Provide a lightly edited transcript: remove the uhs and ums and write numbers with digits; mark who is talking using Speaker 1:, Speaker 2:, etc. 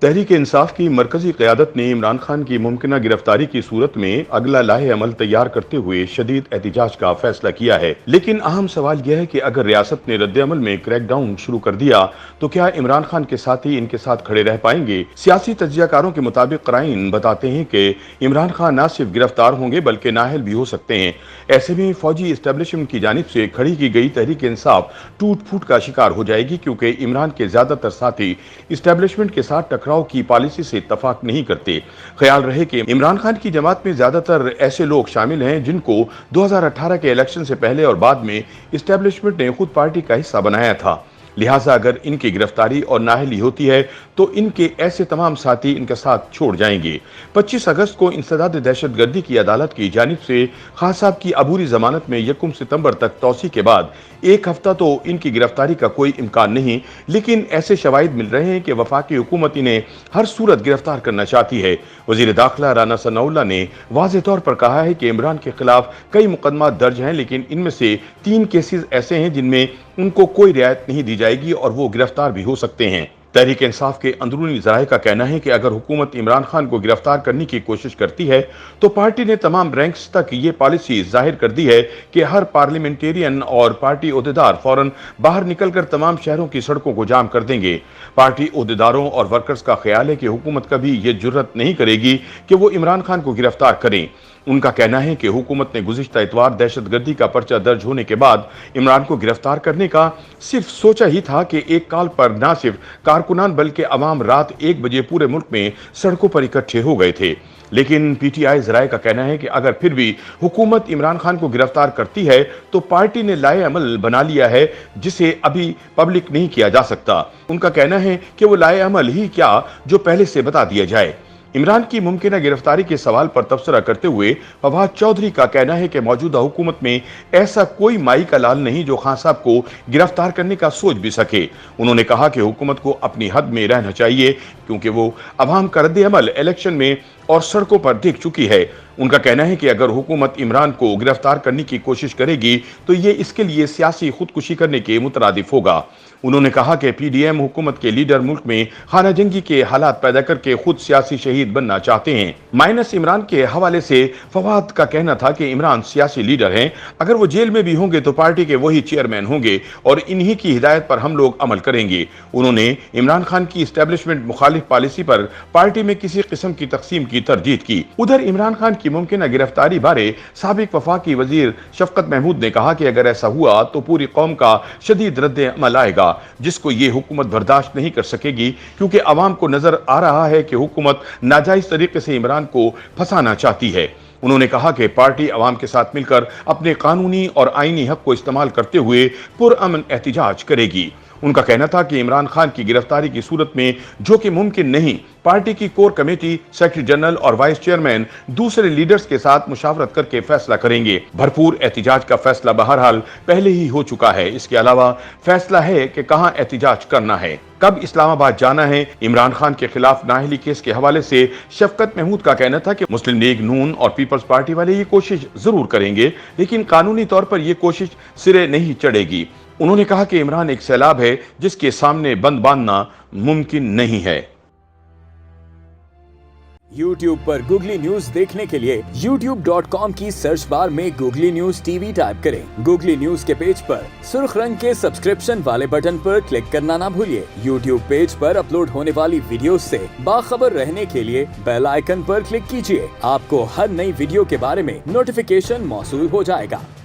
Speaker 1: तहरीक इंसाफ की मरकजी क़यादत ने इमरान खान की मुमकिना गिरफ्तारी की सूरत में अगला लाहे अमल तैयार करते हुए शदीद एहतिजाज का फैसला किया है। लेकिन अहम सवाल यह है कि अगर रियासत ने रद्द अमल में क्रैकडाउन शुरू कर दिया तो क्या इमरान खान के साथी इनके साथ खड़े रह पाएंगे। सियासी तज्जियाकारों के मुताबिक क़राइन बताते हैं कि इमरान खान न सिर्फ गिरफ्तार होंगे बल्कि नाअहल भी हो सकते हैं। ऐसे में फौजी इस्टेब्लिशमेंट की जानिब से खड़ी की गई तहरीक इंसाफ टूट फूट का शिकार हो जाएगी, क्योंकि इमरान के ज्यादातर साथी इस्टेब्लिशमेंट के साथ टकराव की पॉलिसी से इत्तफाक नहीं करते। ख्याल रहे कि इमरान खान की जमात में ज्यादातर ऐसे लोग शामिल हैं जिनको 2018 के इलेक्शन से पहले और बाद में इस्टेब्लिशमेंट ने खुद पार्टी का हिस्सा बनाया था। लिहाजा अगर इनकी गिरफ्तारी और नाअहली होती है तो इनके ऐसे तमाम साथी इनके साथ छोड़ जाएंगे। 25 अगस्त को इंसदाद दहशतगर्दी की अदालत की जानिब से खान साहब की अबूरी जमानत में 1 सितंबर तक तौसी के बाद एक हफ्ता तो इनकी गिरफ्तारी का कोई इम्कान नहीं, लेकिन ऐसे शवाहिद मिल रहे हैं कि वफाकी हुकूमत इन्हें हर सूरत गिरफ्तार करना चाहती है। वजीर दाखिला राना सनाउल्लाह ने वाज़ेह तौर पर कहा है कि इमरान के खिलाफ कई मुकदमा दर्ज हैं, लेकिन इनमें से 3 केसेस ऐसे हैं जिनमें उनको कोई रियायत नहीं दी जाएगी और वो गिरफ्तार भी हो सकते हैं। तहरीक इंसाफ के अंदरूनी ज़राए का कहना है कि अगर हुकूमत इमरान खान को गिरफ्तार करने की कोशिश करती है तो पार्टी ने तमाम रैंक्स तक ये पॉलिसी जाहिर कर दी है कि हर पार्लियामेंटेरियन और पार्टी ओहदेदार फौरन बाहर निकलकर तमाम शहरों की सड़कों को जाम कर देंगे। पार्टी ओहदेदारों और वर्कर्स का ख्याल है कि हुकूमत कभी ये जुर्रत नहीं करेगी कि वो इमरान खान को गिरफ्तार करें। उनका कहना है कि हुकूमत ने गुज़िश्ता इतवार दहशतगर्दी का पर्चा दर्ज होने के बाद इमरान को गिरफ्तार करने का सिर्फ सोचा ही था कि एक कॉल पर न सिर्फ कारकुनान बल्कि अवाम रात 1 बजे पूरे मुल्क में सड़कों पर इकट्ठे हो गए थे। लेकिन पीटीआई ज़राए का कहना है कि अगर फिर भी हुकूमत इमरान खान को गिरफ्तार करती है तो पार्टी ने लाए अमल बना लिया है जिसे अभी पब्लिक नहीं किया जा सकता। उनका कहना है कि वो लाए अमल ही क्या जो पहले से बता दिया जाए। इमरान की मुमकिन गिरफ्तारी के सवाल पर तबसरा करते हुए फवाद चौधरी का कहना है कि मौजूदा हुकूमत में ऐसा कोई माई का लाल नहीं जो खान साहब को गिरफ्तार करने का सोच भी सके। उन्होंने कहा कि हुकूमत को अपनी हद में रहना चाहिए, क्योंकि वो अवाम का रद्द अमल इलेक्शन में और सड़कों पर दिख चुकी है। उनका कहना है कि अगर हुकूमत इमरान को गिरफ्तार करने की कोशिश करेगी तो ये इसके लिए सियासी खुदकुशी करने के मुतरादिफ होगा। उन्होंने कहा कि पीडीएम हुकूमत के लीडर मुल्क में खाना जंगी के हालात पैदा करके खुद सियासी शहीद बनना चाहते हैं। माइनस इमरान के हवाले से फवाद का कहना था कि इमरान सियासी लीडर हैं, अगर वो जेल में भी होंगे तो पार्टी के वही चेयरमैन होंगे और इन्हीं की हिदायत पर हम लोग अमल करेंगे। उन्होंने इमरान खान की इस्टेब्लिशमेंट मुखालिफ पॉलिसी पर पार्टी में किसी किस्म की तकसीम की तरदीद की। उधर इमरान खान की मुमकिन गिरफ्तारी बारे साबिक वफाकी वजीर शफकत महमूद ने कहा कि अगर ऐसा हुआ तो पूरी कौम का शदीद रद्द अमल आएगा, जिसको ये हुकूमत बर्दाश्त नहीं कर सकेगी, क्योंकि अवाम को नजर आ रहा है कि हुकूमत नाजायज तरीके से इमरान को फंसाना चाहती है। उन्होंने कहा कि पार्टी अवाम के साथ मिलकर अपने कानूनी और आईनी हक को इस्तेमाल करते हुए पुरअमन एहतिजाज करेगी। उनका कहना था कि इमरान खान की गिरफ्तारी की सूरत में, जो कि मुमकिन नहीं, पार्टी की कोर कमेटी, सेक्रेटरी जनरल और वाइस चेयरमैन दूसरे लीडर्स के साथ मुशावरत करके फैसला करेंगे। भरपूर एहतिजाज का फैसला बहरहाल पहले ही हो चुका है। इसके अलावा फैसला है कि कहां एहतिजाज करना है, कब इस्लामाबाद जाना है। इमरान खान के खिलाफ नाअहली केस के हवाले से शफकत महमूद का कहना था कि मुस्लिम लीग नून और पीपल्स पार्टी वाले ये कोशिश जरूर करेंगे, लेकिन कानूनी तौर पर यह कोशिश सिरे नहीं चढ़ेगी। उन्होंने कहा कि इमरान एक सैलाब है जिसके सामने बंद बांधना मुमकिन नहीं है।
Speaker 2: YouTube पर गूगली न्यूज देखने के लिए youtube.com की सर्च बार में गूगली न्यूज टीवी टाइप करें। गूगली न्यूज के पेज पर सुर्ख रंग के सब्सक्रिप्शन वाले बटन पर क्लिक करना ना भूलिए। YouTube पेज पर अपलोड होने वाली वीडियोस से बाखबर रहने के लिए बेल आइकन पर क्लिक कीजिए। आपको हर नई वीडियो के बारे में नोटिफिकेशन मौसूल हो जाएगा।